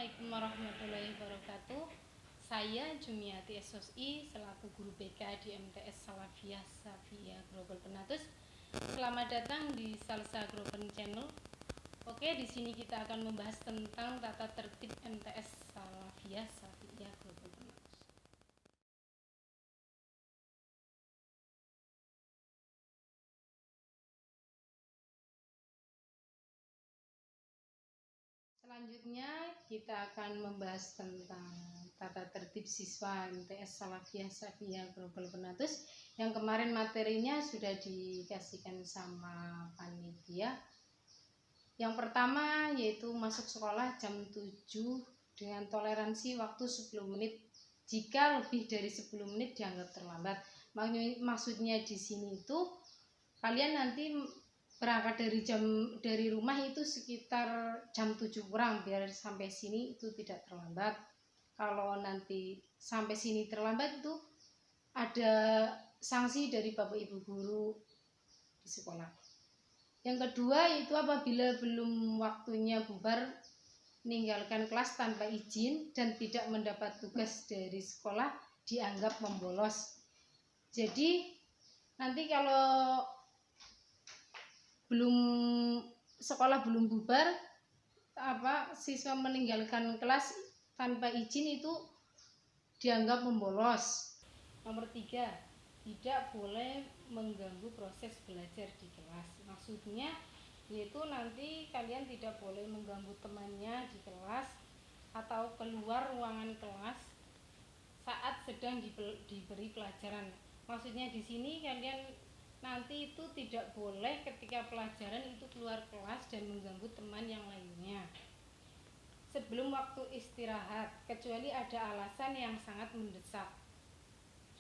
Assalamualaikum warahmatullahi wabarakatuh. Saya Jumiati SOSI selaku guru BK di MTS Salafiyah Safiyah Global Penatus. Selamat datang di Salsa Global Channel. Oke, di sini kita akan membahas tentang tata tertib MTS Salafiyah Safiyah Global Penatus. Selanjutnya kita akan membahas tentang tata tertib siswa MTS Salafiyah Safiyah Global Penatus yang kemarin materinya sudah dikasihkan sama panitia. Yang pertama yaitu masuk sekolah jam 7 dengan toleransi waktu 10 menit. Jika lebih dari 10 menit dianggap terlambat. Maksudnya di sini itu kalian nanti berangkat dari rumah itu sekitar jam 7 kurang biar sampai sini itu tidak terlambat. Kalau nanti sampai sini terlambat itu ada sanksi dari Bapak Ibu guru di sekolah. Yang kedua itu apabila belum waktunya bubar meninggalkan kelas tanpa izin dan tidak mendapat tugas dari sekolah dianggap membolos. Jadi nanti kalau sekolah belum bubar, siswa meninggalkan kelas tanpa izin itu dianggap membolos. Nomor 3, tidak boleh mengganggu proses belajar di kelas. Maksudnya yaitu nanti kalian tidak boleh mengganggu temannya di kelas atau keluar ruangan kelas saat sedang diberi pelajaran. Maksudnya di sini kalian nanti itu tidak boleh ketika pelajaran itu keluar kelas dan mengganggu teman yang lainnya sebelum waktu istirahat, kecuali ada alasan yang sangat mendesak.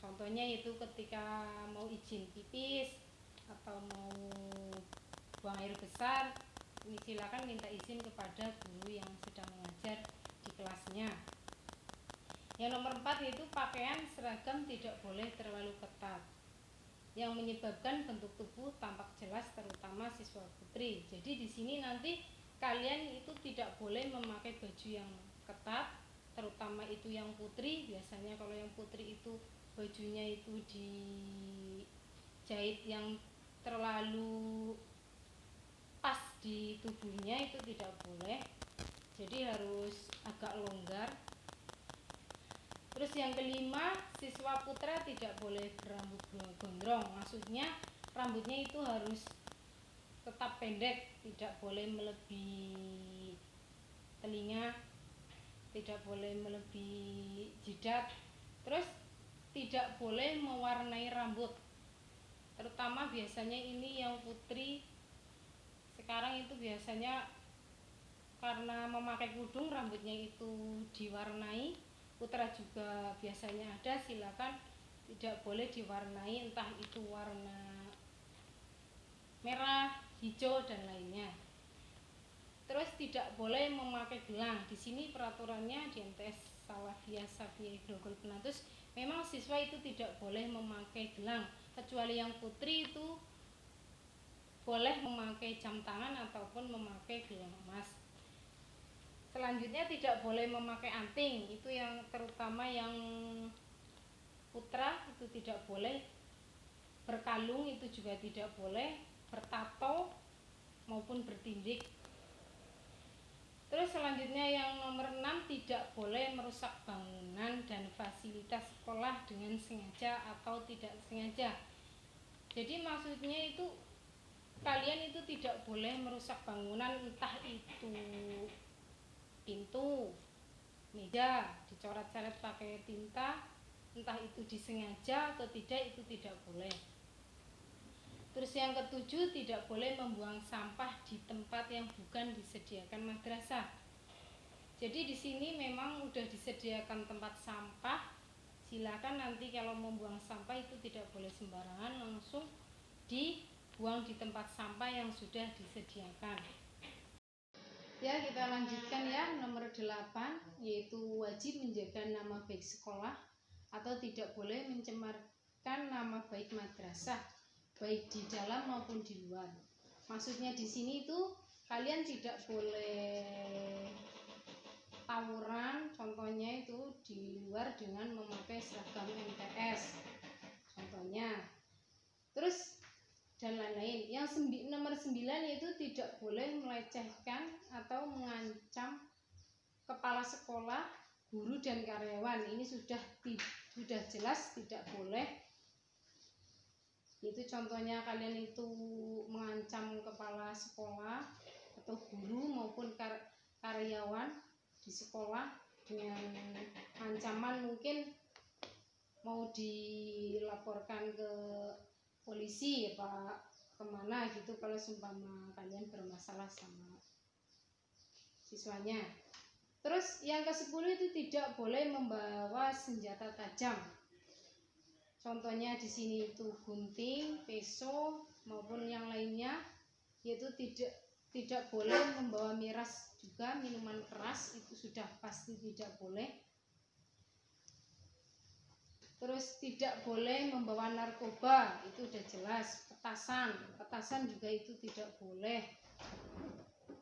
Contohnya itu ketika mau izin pipis atau mau buang air besar, ini silakan minta izin kepada guru yang sedang mengajar di kelasnya. Yang nomor 4 yaitu pakaian seragam tidak boleh terlalu ketat yang menyebabkan bentuk tubuh tampak jelas, terutama siswa putri. Jadi di sini nanti kalian itu tidak boleh memakai baju yang ketat, terutama itu yang putri. Biasanya kalau yang putri itu bajunya itu dijahit yang terlalu pas di tubuhnya, itu tidak boleh. Jadi harus agak longgar. Terus yang kelima, siswa putra tidak boleh berambut gondrong. Maksudnya rambutnya itu harus tetap pendek, tidak boleh melebihi telinga, tidak boleh melebihi jidat. Terus tidak boleh mewarnai rambut. Terutama biasanya ini yang putri sekarang itu biasanya karena memakai kudung rambutnya itu diwarnai. Putra juga biasanya ada, silakan tidak boleh diwarnai, entah itu warna merah, hijau dan lainnya. Terus tidak boleh memakai gelang. Di sini peraturannya di MTS Salafiyah Safiyah Global Penatus memang siswa itu tidak boleh memakai gelang, kecuali yang putri itu boleh memakai jam tangan ataupun memakai gelang emas. Selanjutnya tidak boleh memakai anting, itu yang terutama yang putra itu tidak boleh. Berkalung itu juga tidak boleh, bertato maupun bertindik. Terus selanjutnya yang nomor 6, tidak boleh merusak bangunan dan fasilitas sekolah dengan sengaja atau tidak sengaja. Jadi maksudnya itu kalian itu tidak boleh merusak bangunan, entah itu pintu, meja dicoret-coret pakai tinta, entah itu disengaja atau tidak, itu tidak boleh. Terus yang ketujuh, tidak boleh membuang sampah di tempat yang bukan disediakan madrasah. Jadi di sini memang udah disediakan tempat sampah, silakan nanti kalau membuang sampah itu tidak boleh sembarangan, langsung dibuang di tempat sampah yang sudah disediakan. Ya, kita lanjutkan ya, nomor 8 yaitu wajib menjaga nama baik sekolah atau tidak boleh mencemarkan nama baik madrasah baik di dalam maupun di luar. Maksudnya di sini itu kalian tidak boleh tawuran, contohnya itu di luar dengan memakai seragam MTS, contohnya. Terus dan lain-lain. Yang nomor 9 yaitu tidak boleh melecehkan atau mengancam kepala sekolah, guru dan karyawan. Ini sudah jelas tidak boleh. Itu contohnya kalian itu mengancam kepala sekolah atau guru maupun karyawan di sekolah dengan ancaman mungkin mau dilaporkan ke polisi apa kemana gitu kalau seumpama kalian bermasalah sama siswanya. Terus yang ke-10 itu tidak boleh membawa senjata tajam. Contohnya di sini itu gunting, pisau maupun yang lainnya, yaitu tidak boleh membawa miras juga, minuman keras itu sudah pasti tidak boleh. Terus tidak boleh membawa narkoba, itu udah jelas. Petasan juga itu tidak boleh.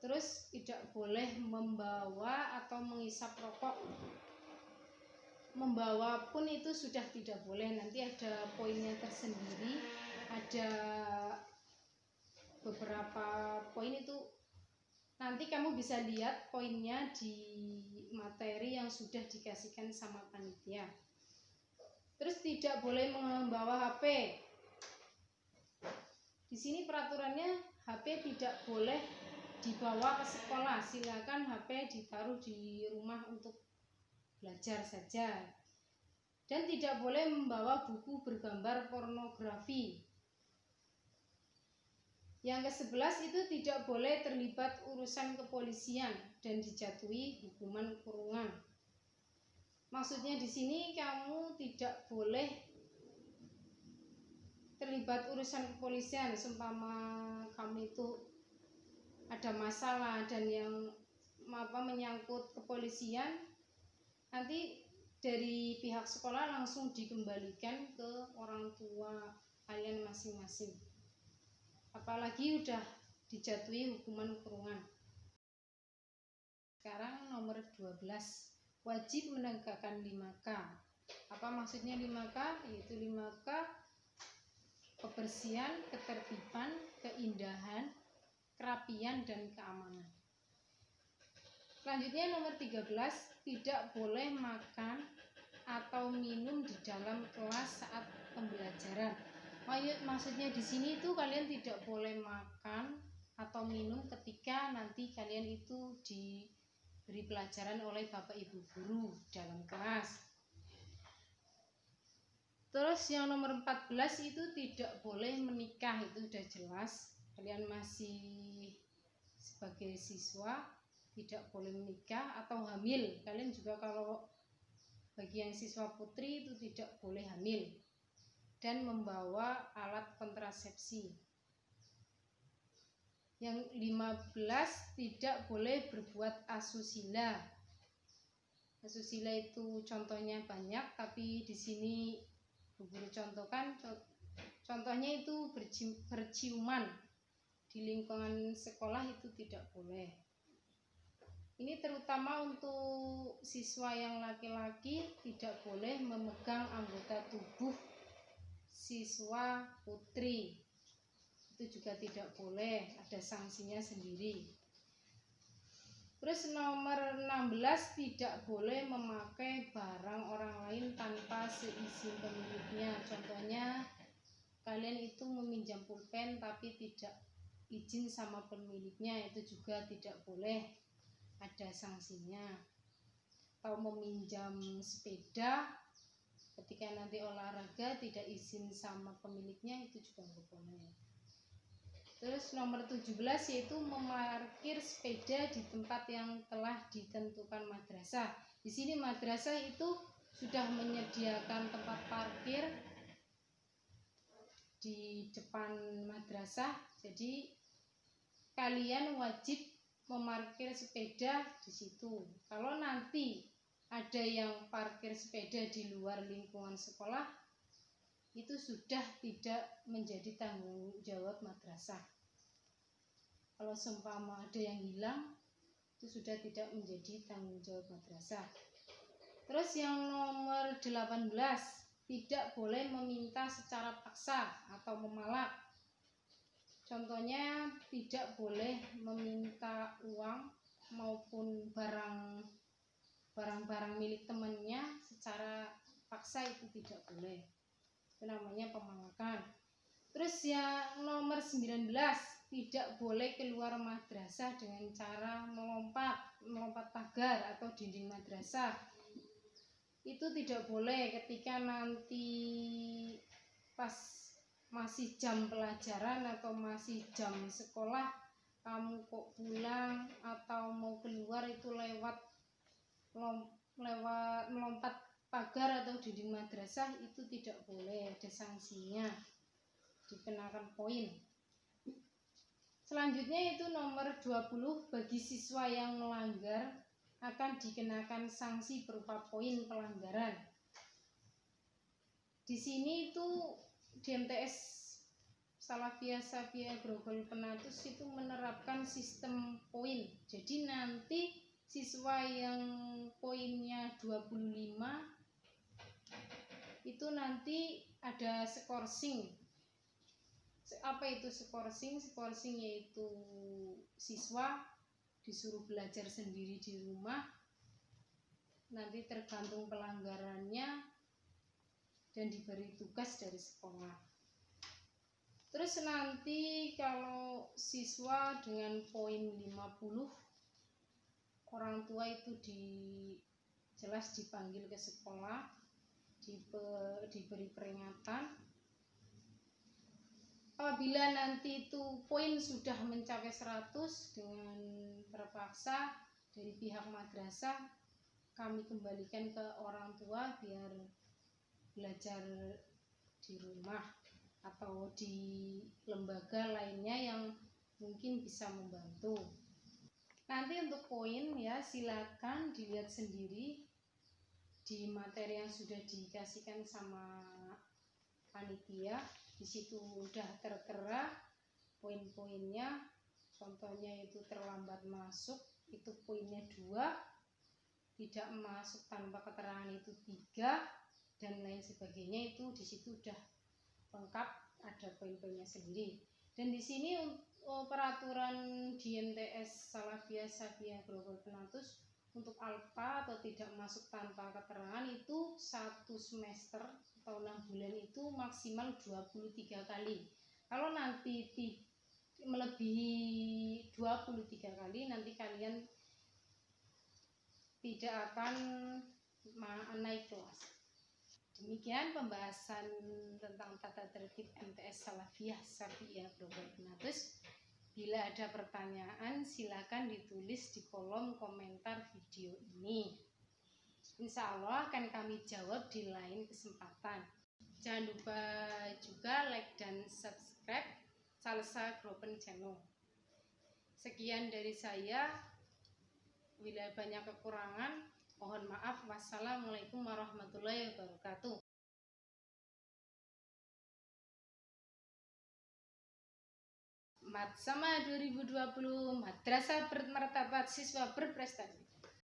Terus tidak boleh membawa atau menghisap rokok. Membawa pun itu sudah tidak boleh. Nanti ada poinnya tersendiri, ada beberapa poin itu nanti kamu bisa lihat poinnya di materi yang sudah dikasihkan sama panitia. Terus tidak boleh membawa HP. Di sini peraturannya HP tidak boleh dibawa ke sekolah. Silakan HP ditaruh di rumah untuk belajar saja. Dan tidak boleh membawa buku bergambar pornografi. Yang ke-11 itu tidak boleh terlibat urusan kepolisian dan dijatuhi hukuman kurungan. Maksudnya di sini kamu tidak boleh terlibat urusan kepolisian, seumpama kamu itu ada masalah dan yang menyangkut kepolisian, nanti dari pihak sekolah langsung dikembalikan ke orang tua kalian masing-masing. Apalagi udah dijatuhi hukuman kurungan. Sekarang nomor 12, wajib menegakkan 5K. Apa maksudnya 5K? Yaitu 5K kebersihan, ketertiban, keindahan, kerapian dan keamanan. Selanjutnya nomor 13, tidak boleh makan atau minum di dalam kelas saat pembelajaran. Maksudnya di sini itu kalian tidak boleh makan atau minum ketika nanti kalian itu diberi pelajaran oleh Bapak Ibu guru dalam kelas. Terus yang nomor 14 itu tidak boleh menikah, itu sudah jelas. Kalian masih sebagai siswa tidak boleh menikah atau hamil. Kalian juga kalau bagi yang siswa putri itu tidak boleh hamil dan membawa alat kontrasepsi. Yang 15 tidak boleh berbuat asusila. Asusila itu contohnya banyak, tapi di sini Bu Guru contohkan contohnya itu berciuman di lingkungan sekolah itu tidak boleh. Ini terutama untuk siswa yang laki-laki tidak boleh memegang anggota tubuh siswa putri. Itu juga tidak boleh, ada sanksinya sendiri. Terus nomor 16 tidak boleh memakai barang orang lain tanpa seizin pemiliknya. Contohnya kalian itu meminjam pulpen tapi tidak izin sama pemiliknya, itu juga tidak boleh, ada sanksinya. Atau meminjam sepeda ketika nanti olahraga tidak izin sama pemiliknya, itu juga nggak boleh. Terus nomor 17 yaitu memarkir sepeda di tempat yang telah ditentukan madrasah. Di sini madrasah itu sudah menyediakan tempat parkir di depan madrasah, jadi kalian wajib memarkir sepeda di situ. Kalau nanti ada yang parkir sepeda di luar lingkungan sekolah, itu sudah tidak menjadi tanggung jawab madrasah. Kalau seumpama ada yang hilang, itu sudah tidak menjadi tanggung jawab madrasah. Terus yang nomor 18, tidak boleh meminta secara paksa atau memalak. Contohnya tidak boleh meminta uang maupun barang-barang milik temannya secara paksa, itu tidak boleh. Itu namanya pemalakan. Terus yang nomor 19, tidak boleh keluar madrasah dengan cara melompat pagar atau dinding madrasah. Itu tidak boleh ketika nanti pas masih jam pelajaran atau masih jam sekolah, kamu kok pulang atau mau keluar itu lewat melompat pagar atau dinding madrasah, itu tidak boleh, ada sanksinya, dikenakan poin. Selanjutnya itu nomor 20, bagi siswa yang melanggar akan dikenakan sanksi berupa poin pelanggaran. Di sini itu di MTS Salafiyah Shafiyah Grogol Penatus itu menerapkan sistem poin. Jadi nanti siswa yang poinnya 25 itu nanti ada skorsing. Apa itu skorsing? Skorsing yaitu siswa disuruh belajar sendiri di rumah, nanti tergantung pelanggarannya dan diberi tugas dari sekolah. Terus nanti kalau siswa dengan poin 50, orang tua itu jelas dipanggil ke sekolah, diberi peringatan. Apabila nanti itu poin sudah mencapai 100, dengan terpaksa dari pihak madrasah kami kembalikan ke orang tua biar belajar di rumah atau di lembaga lainnya yang mungkin bisa membantu. Nanti untuk poin ya silakan dilihat sendiri di materi yang sudah dikasihkan sama panitia. Di situ udah tertera poin-poinnya. Contohnya itu terlambat masuk itu poinnya 2, tidak masuk tanpa keterangan itu 3, dan lain sebagainya. Itu di situ udah lengkap, ada poin-poinnya sendiri. Dan di sini peraturan di MTS Salafiyah Shafiyah Grogol Penatus untuk alfa atau tidak masuk tanpa keterangan itu 1 semester atau 6 bulan itu maksimal 23 kali. Kalau nanti melebihi 23 kali, nanti kalian tidak akan naik kelas. Demikian pembahasan tentang tata tertib MTS Salafiyah Shafiyah Grogol Penatus. Bila ada pertanyaan, silakan ditulis di kolom komentar video ini. Insya Allah akan kami jawab di lain kesempatan. Jangan lupa juga like dan subscribe Salsa Gropen Channel. Sekian dari saya. Bila banyak kekurangan, mohon maaf. Wassalamualaikum warahmatullahi wabarakatuh. Matsama 2020, Madrasah Bermartabat, siswa berprestasi.